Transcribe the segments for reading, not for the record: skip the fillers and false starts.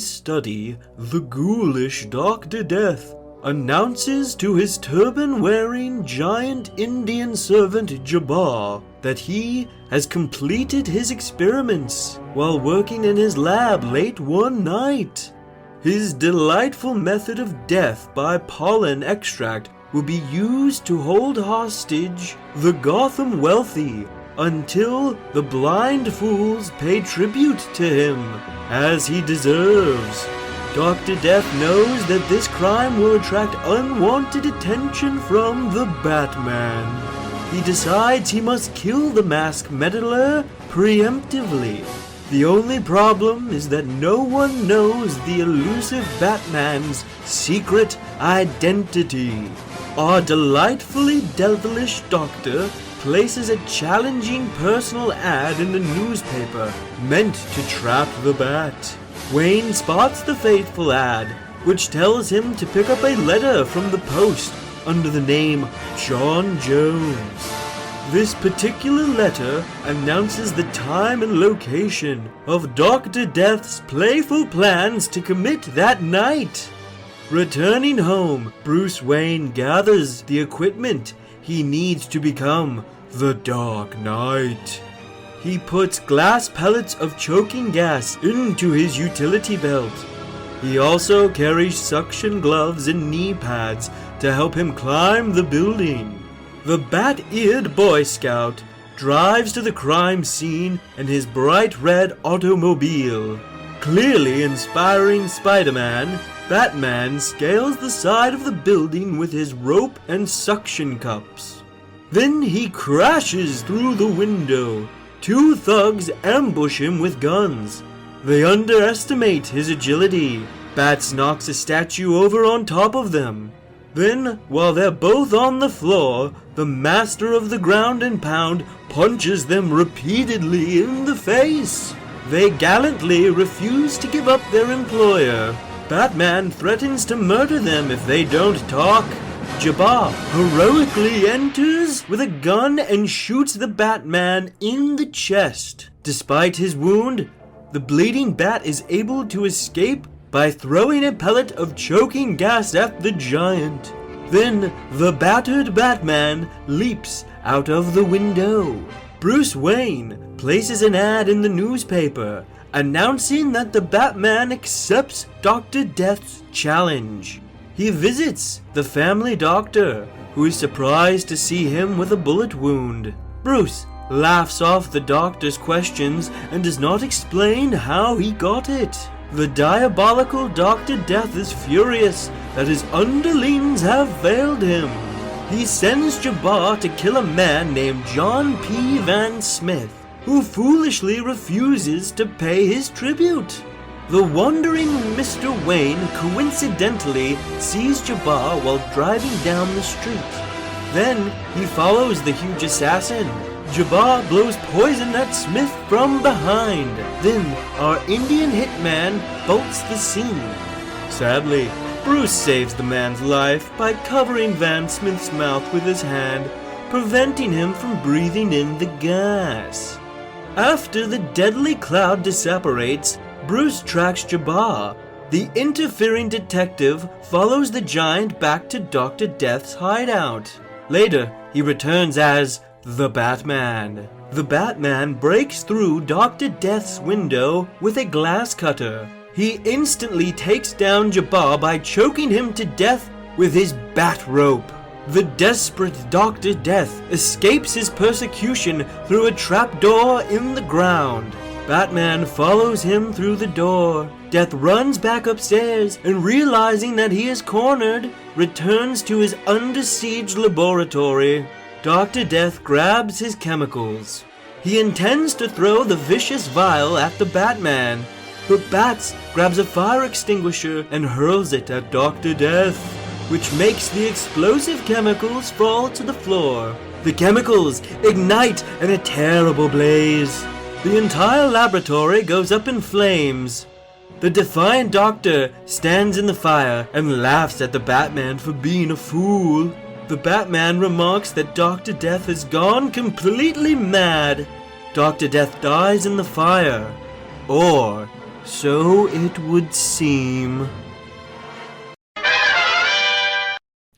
his study, the ghoulish Dr. Death announces to his turban-wearing giant Indian servant Jabbar that he has completed his experiments while working in his lab late one night. His delightful method of death by pollen extract will be used to hold hostage the Gotham wealthy until the blind fools pay tribute to him, as he deserves. Dr. Death knows that this crime will attract unwanted attention from the Batman. He decides he must kill the masked meddler preemptively. The only problem is that no one knows the elusive Batman's secret identity. Our delightfully devilish doctor places a challenging personal ad in the newspaper meant to trap the Bat. Wayne spots the fateful ad, which tells him to pick up a letter from the post under the name John Jones. This particular letter announces the time and location of Dr. Death's playful plans to commit that night. Returning home, Bruce Wayne gathers the equipment he needs to become the Dark Knight. He puts glass pellets of choking gas into his utility belt. He also carries suction gloves and knee pads to help him climb the building. The bat-eared Boy Scout drives to the crime scene in his bright red automobile. Clearly inspiring Spider-Man, Batman scales the side of the building with his rope and suction cups. Then he crashes through the window. Two thugs ambush him with guns. They underestimate his agility. Bats knocks a statue over on top of them. Then, while they're both on the floor, the master of the ground and pound punches them repeatedly in the face. They gallantly refuse to give up their employer. Batman threatens to murder them if they don't talk. Jabbar heroically enters with a gun and shoots the Batman in the chest. Despite his wound, the bleeding bat is able to escape by throwing a pellet of choking gas at the giant. Then the battered Batman leaps out of the window. Bruce Wayne places an ad in the newspaper announcing that the Batman accepts Dr. Death's challenge. He visits the family doctor, who is surprised to see him with a bullet wound. Bruce laughs off the doctor's questions and does not explain how he got it. The diabolical Dr. Death is furious that his underlings have failed him. He sends Jabbar to kill a man named John P. Van Smith, who foolishly refuses to pay his tribute. The wandering Mr. Wayne coincidentally sees Jabbar while driving down the street. Then he follows the huge assassin. Jabbar blows poison at Smith from behind. Then our Indian hitman bolts the scene. Sadly, Bruce saves the man's life by covering Van Smith's mouth with his hand, preventing him from breathing in the gas. After the deadly cloud disapparates, Bruce tracks Jabbar. The interfering detective follows the giant back to Dr. Death's hideout. Later, he returns as the Batman. The Batman breaks through Dr. Death's window with a glass cutter. He instantly takes down Jabbar by choking him to death with his bat rope. The desperate Dr. Death escapes his persecution through a trapdoor in the ground. Batman follows him through the door. Death runs back upstairs and, realizing that he is cornered, returns to his under-siege laboratory. Dr. Death grabs his chemicals. He intends to throw the vicious vial at the Batman, but Bats grabs a fire extinguisher and hurls it at Dr. Death, which makes the explosive chemicals fall to the floor. The chemicals ignite in a terrible blaze. The entire laboratory goes up in flames. The defiant doctor stands in the fire and laughs at the Batman for being a fool. The Batman remarks that Dr. Death has gone completely mad. Dr. Death dies in the fire. Or So it would seem.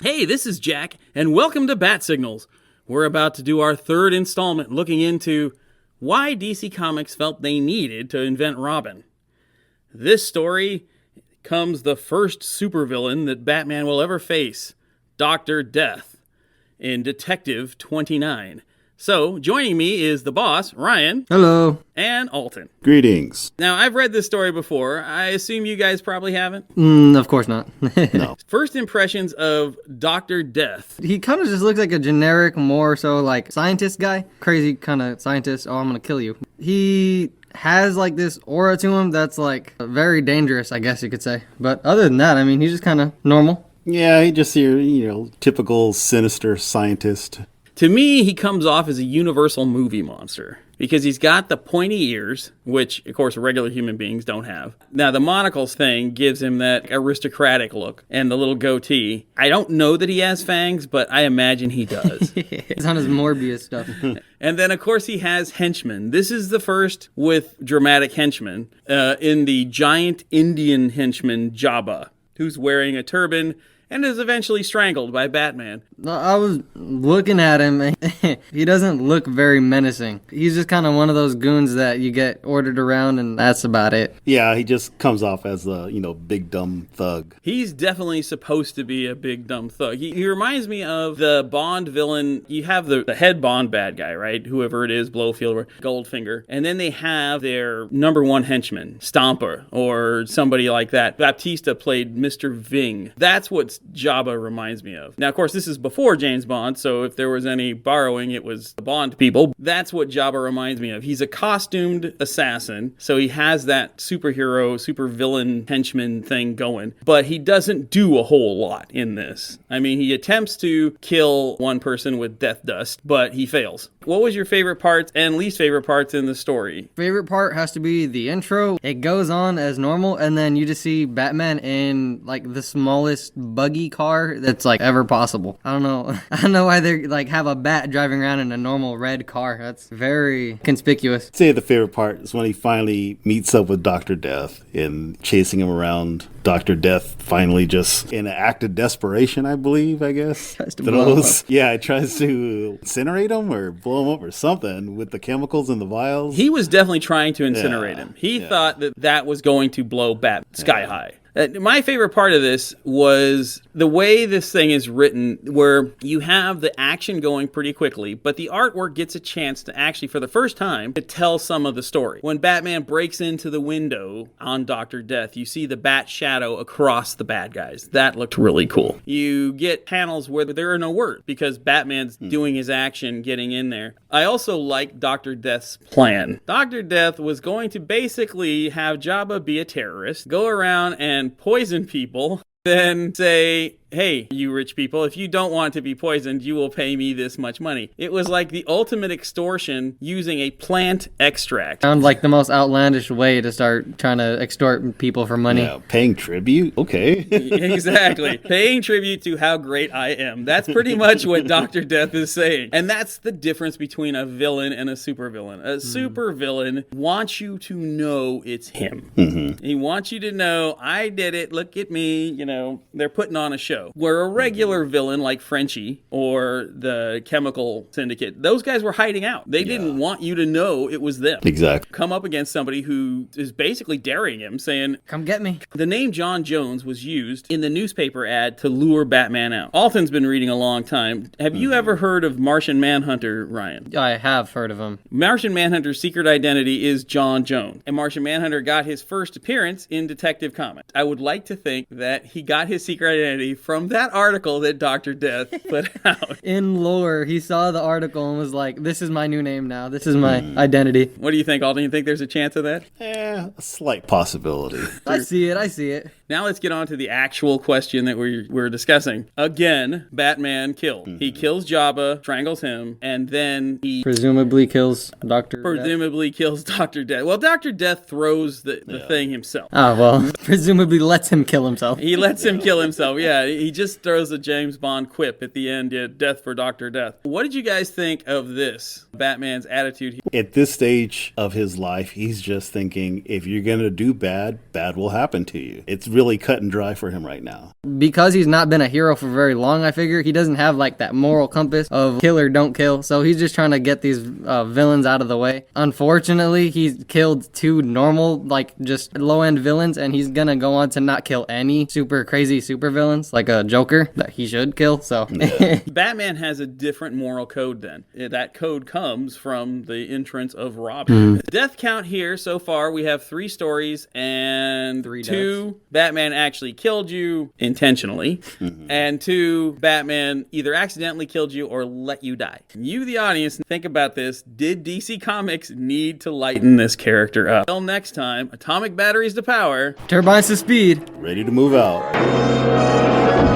Hey, this is Jack, and welcome to Bat Signals. We're about to do our third installment looking into why DC Comics felt they needed to invent Robin. This story comes the first supervillain that Batman will ever face, Dr. Death, in Detective 29. So, joining me is the boss, Ryan. Hello. And Alton. Greetings. Now, I've read this story before. I assume you guys probably haven't? Of course not. No. First impressions of Dr. Death. He kind of just looks like a generic, more so like scientist guy. Crazy kind of scientist. Oh, I'm going to kill you. He has like this aura to him that's like very dangerous, I guess you could say. But other than that, I mean, he's just kind of normal. Yeah, he just your, typical sinister scientist. To me, he comes off as a universal movie monster because he's got the pointy ears, which, of course, regular human beings don't have. Now, the monocles thing gives him that aristocratic look and the little goatee. I don't know that he has fangs, but I imagine he does. It's on his Morbius stuff. And then, of course, he has henchmen. This is the first with dramatic henchmen in the giant Indian henchman Jabba, who's wearing a turban and is eventually strangled by Batman. I was looking at him, and he doesn't look very menacing. He's just kind of one of those goons that you get ordered around, and that's about it. Yeah, he just comes off as a, big dumb thug. He's definitely supposed to be a big dumb thug. He reminds me of the Bond villain. You have the head Bond bad guy, right? Whoever it is, Blofeld or Goldfinger. And then they have their number one henchman, Stomper, or somebody like that. Baptista played Mr. Ving. That's what Jabba reminds me of. Now, of course, this is before James Bond, so if there was any borrowing, it was the Bond people. That's what Jabba reminds me of. He's a costumed assassin, so he has that superhero, supervillain henchman thing going, but he doesn't do a whole lot in this. I mean, he attempts to kill one person with death dust, but he fails. What was your favorite parts and least favorite parts in the story? Favorite part has to be the intro. It goes on as normal, and then you just see Batman in like the smallest buggy car that's like ever possible. I don't know why they like have a bat driving around in a normal red car. That's very conspicuous. I'd say the favorite part is when he finally meets up with Dr. Death and chasing him around. Dr. Death finally just, in an act of desperation, I guess, Tries to blow him up. It tries to incinerate him or blow him up or something with the chemicals in the vials. He was definitely trying to incinerate him. He thought that was going to blow Bat sky high. My favorite part of this was the way this thing is written, where you have the action going pretty quickly, but the artwork gets a chance to actually, for the first time, to tell some of the story. When Batman breaks into the window on Dr. Death, you see the bat shadow across the bad guys. That looked really cool. You get panels where there are no words because Batman's doing his action, getting in there. I also like Dr. Death's plan. Dr. Death was going to basically have Jabba be a terrorist, go around and poison people, then say, hey, you rich people, if you don't want to be poisoned, you will pay me this much money. It was like the ultimate extortion using a plant extract. Sounds like the most outlandish way to start trying to extort people for money. Yeah, paying tribute? Okay. Exactly. Paying tribute to how great I am. That's pretty much what Dr. Death is saying. And that's the difference between a villain and a supervillain. A supervillain wants you to know it's him. Mm-hmm. He wants you to know, I did it, look at me, they're putting on a show. Where a regular villain like Frenchie or the Chemical Syndicate, those guys were hiding out. They didn't want you to know it was them. Exactly. Come up against somebody who is basically daring him, saying, come get me. The name John Jones was used in the newspaper ad to lure Batman out. Alton's been reading a long time. Have you ever heard of Martian Manhunter, Ryan? I have heard of him. Martian Manhunter's secret identity is John Jones. And Martian Manhunter got his first appearance in Detective Comics. I would like to think that he got his secret identity from that article that Dr. Death put out. In lore, he saw the article and was like, this is my new name now. This is my identity. What do you think, Alton? You think there's a chance of that? A slight possibility. I see it. Now let's get on to the actual question that we're discussing. Again, Batman killed. He kills Jabba, strangles him, and then he presumably kills Dr. kills Dr. Death. Well, Dr. Death throws the thing himself. Oh, well, presumably lets him kill himself. He lets him kill himself, yeah. He just throws a James Bond quip at the end, death for Dr. Death. What did you guys think of this, Batman's attitude? At this stage of his life, he's just thinking, if you're going to do bad, bad will happen to you. It's really cut and dry for him right now. Because he's not been a hero for very long, I figure he doesn't have like that moral compass of kill or don't kill. So he's just trying to get these villains out of the way. Unfortunately, he's killed 2 normal, like just low-end villains, and he's gonna go on to not kill any super crazy super villains like a Joker that he should kill. So Batman has a different moral code then. That code comes from the entrance of Robin. Death count here so far, we have 3 stories and 2 Batman actually killed you intentionally, and 2 Batman either accidentally killed you or let you die. You, the audience, think about this. Did DC Comics need to lighten this character up? Until next time, atomic batteries to power, turbines to speed. Ready to move out.